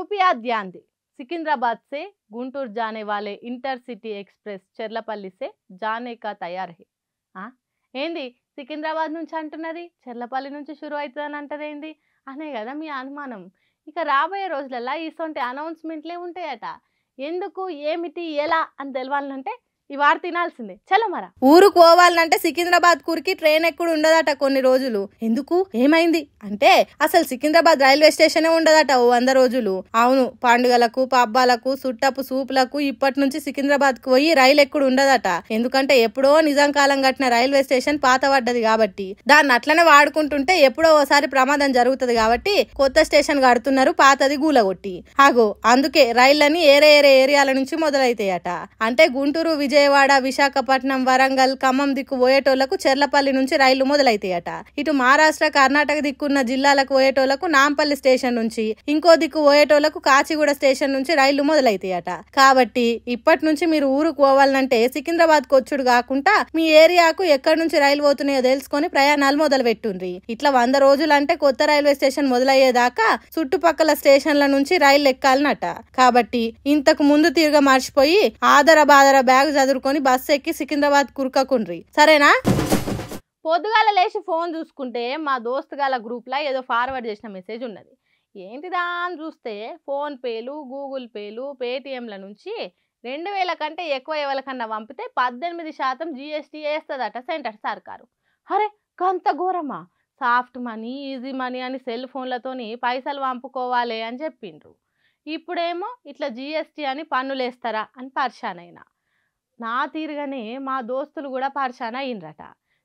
रुपया ध्यान दें। सिकंदराबाद से गुंटूर जाने वाले इंटरसिटी एक्सप्रेस చెర్లపల్లి से जाने का तैयार है। ఏంది సికింద్రాబాద్ నుంచి అంటున్నది, చెర్లపల్లి నుంచి షురు అవుతుందని అంటదేంది అనే కదా మీ అనుమానం. ఇక రాబోయే రోజులలో ఇసొంటి అనౌన్స్మెంట్లే ఉంటాయట. ఎందుకు, ఏమిటి, ఎలా అని తెలవాలంటే ఈ వార్త తినాల్సిందే. చలో మరా. ఊరుకు పోవాలంటే సికింద్రాబాద్ కూరికి ట్రైన్ ఎక్కడ ఉండదట కొన్ని రోజులు. ఎందుకు, ఏమైంది అంటే అసలు సికింద్రాబాద్ రైల్వే స్టేషనే ఉండదట ఓ 100 రోజులు. అవును, పండుగలకు, పబ్బాలకు, సుట్టపు సూపులకు ఇప్పటి నుంచి సికింద్రాబాద్ కు పోయి రైలు ఎక్కడ ఉండదట. ఎందుకంటే ఎప్పుడో నిజాం కాలం కట్టిన రైల్వే స్టేషన్ పాత పడ్డది కాబట్టి దాన్ని అట్లనే వాడుకుంటుంటే ఎప్పుడో ఓసారి ప్రమాదం జరుగుతుంది కాబట్టి కొత్త స్టేషన్ కడుతున్నారు, పాతది గూలగొట్టి. ఆగో అందుకే రైళ్లని ఏరే ఏరియాల నుంచి మొదలైతాయట. అంటే గుంటూరు, విజయవాడ, విశాఖపట్నం, వరంగల్, ఖమ్మం దిక్కు పోయేటోళ్లకు చెర్లపల్లి నుంచి రైళ్లు మొదలైతాయట. ఇటు మహారాష్ట్ర, కర్ణాటక దిక్కున్న జిల్లాలకు పోయేటోళ్లకు నాంపల్లి స్టేషన్ నుంచి, ఇంకో దిక్కు పోయేటోళ్లకు కాచిగూడ స్టేషన్ నుంచి రైళ్లు మొదలైతాయట. కాబట్టి ఇప్పటి నుంచి మీరు ఊరుకు పోవాలంటే సికింద్రాబాద్ కు వచ్చుడు కాకుండా మీ ఏరియాకు ఎక్కడి నుంచి రైలు పోతున్నాయో తెలుసుకొని ప్రయాణాలు మొదలు పెట్టుండ్రి. ఇట్లా 100 రోజులు అంటే కొత్త రైల్వే స్టేషన్ మొదలయ్యేదాకా చుట్టుపక్కల స్టేషన్ల నుంచి రైలు ఎక్కాలనట. కాబట్టి ఇంతకు ముందు తిరిగా మర్చిపోయి ఆదర బ్యాగ్ చదువుకొని బస్సు ఎక్కి సికింద్రాబాద్ కురకకుండ్రి, సరేనా? పొద్దుగాల లేచి ఫోన్ చూసుకుంటే మా దోస్తుగాల గ్రూప్లో ఏదో ఫార్వర్డ్ చేసిన మెసేజ్ ఉన్నది. ఏంటిదా అని చూస్తే ఫోన్ పేలు, గూగుల్ పేలు, పేటిఎంల నుంచి 2000 కంటే ఎక్కువ ఎవరికన్నా పంపితే 18% GST వేస్తుందట సెంటర్ సర్కారు. అరే కంత ఘోరమా? సాఫ్ట్ మనీ, ఈజీ మనీ అని సెల్ ఫోన్లతోని పైసలు పంపుకోవాలి అని చెప్పిండ్రు. ఇప్పుడేమో ఇట్లా GST అని పన్నులేస్తారా అని పరిశాన్ అయినా. నా తీరుగానే మా దోస్తులు కూడా పరిశాన్ అయ్యిండ్రట.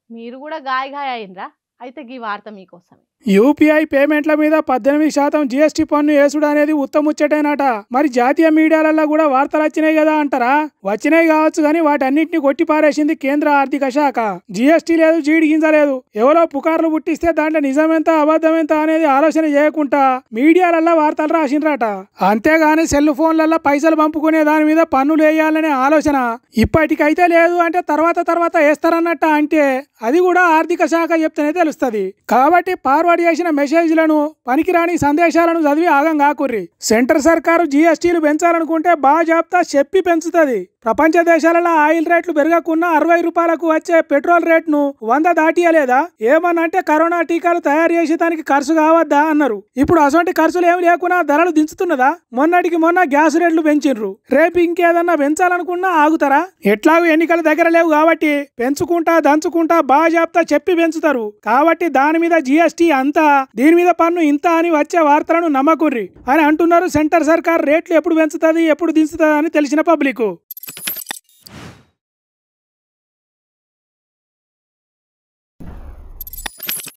మీరు కూడా గాయ అయినరా? అయితే ఈ వార్త మీకోసమే. యూపీఐ పేమెంట్ల మీద 18% GST పన్ను వేసుడు అనేది ఉత్తముచ్చటేనట. మరి జాతీయ మీడియాలలో కూడా వార్తలు వచ్చినాయి కదా అంటారా? వచ్చినాయి కావచ్చు, కానీ వాటన్నిటిని కొట్టిపారేసింది కేంద్ర ఆర్థిక శాఖ. GST లేదు, జీడి గింజ లేదు. ఎవరో పుకార్లు పుట్టిస్తే దాంట్లో నిజమెంత అబద్ధమెంత అనేది ఆలోచన చేయకుండా మీడియాలలో వార్తలు రాసిండ్రట. అంతేగాని సెల్ ఫోన్లలో పైసలు పంపుకునే దాని మీద పన్నులు వేయాలనే ఆలోచన ఇప్పటికైతే లేదు. అంటే తర్వాత వేస్తారన్నట్ట. అంటే అది కూడా ఆర్థిక శాఖ చెప్తేనే తెలుస్తుంది. కాబట్టి ఫార్వర్డ్ చేసిన మెసేజ్లను, పనికిరాని సందేశాలను చదివి ఆగం కాకుర్రి. సెంటర్ సర్కారు GSTలు పెంచాలనుకుంటే బాజాప్తా చెప్పి పెంచుతుంది. ప్రపంచ దేశాలలో ఆయిల్ రేట్లు పెరగకున్నా 60 రూపాయలకు వచ్చే పెట్రోల్ రేట్ను 100 దాటియలేదా? ఏమనంటే కరోనా టీకాలు తయారు చేసేదానికి ఖర్చు కావద్దా అన్నారు. ఇప్పుడు అసొంటి ఖర్చులు ఏమి లేకున్నా ధరలు దించుతున్నదా? మొన్నటికి మొన్న గ్యాస్ రేట్లు పెంచిండ్రు. రేపు ఇంకేదన్నా పెంచాలనుకున్నా ఆగుతారా? ఎట్లాగూ ఎన్నికల దగ్గర లేవు కాబట్టి పెంచుకుంటా దంచుకుంటా బాజాప్తా చెప్పి పెంచుతారు. కాబట్టి దాని మీద GST అంతా, దీని మీద పన్ను ఇంత అని వచ్చే వార్తలను నమ్మకుర్రి అని అంటున్నారు. సెంటర్ సర్కార్ రేట్లు ఎప్పుడు పెంచుతుంది, ఎప్పుడు దించుతుంది అని తెలిసిన పబ్లిక్.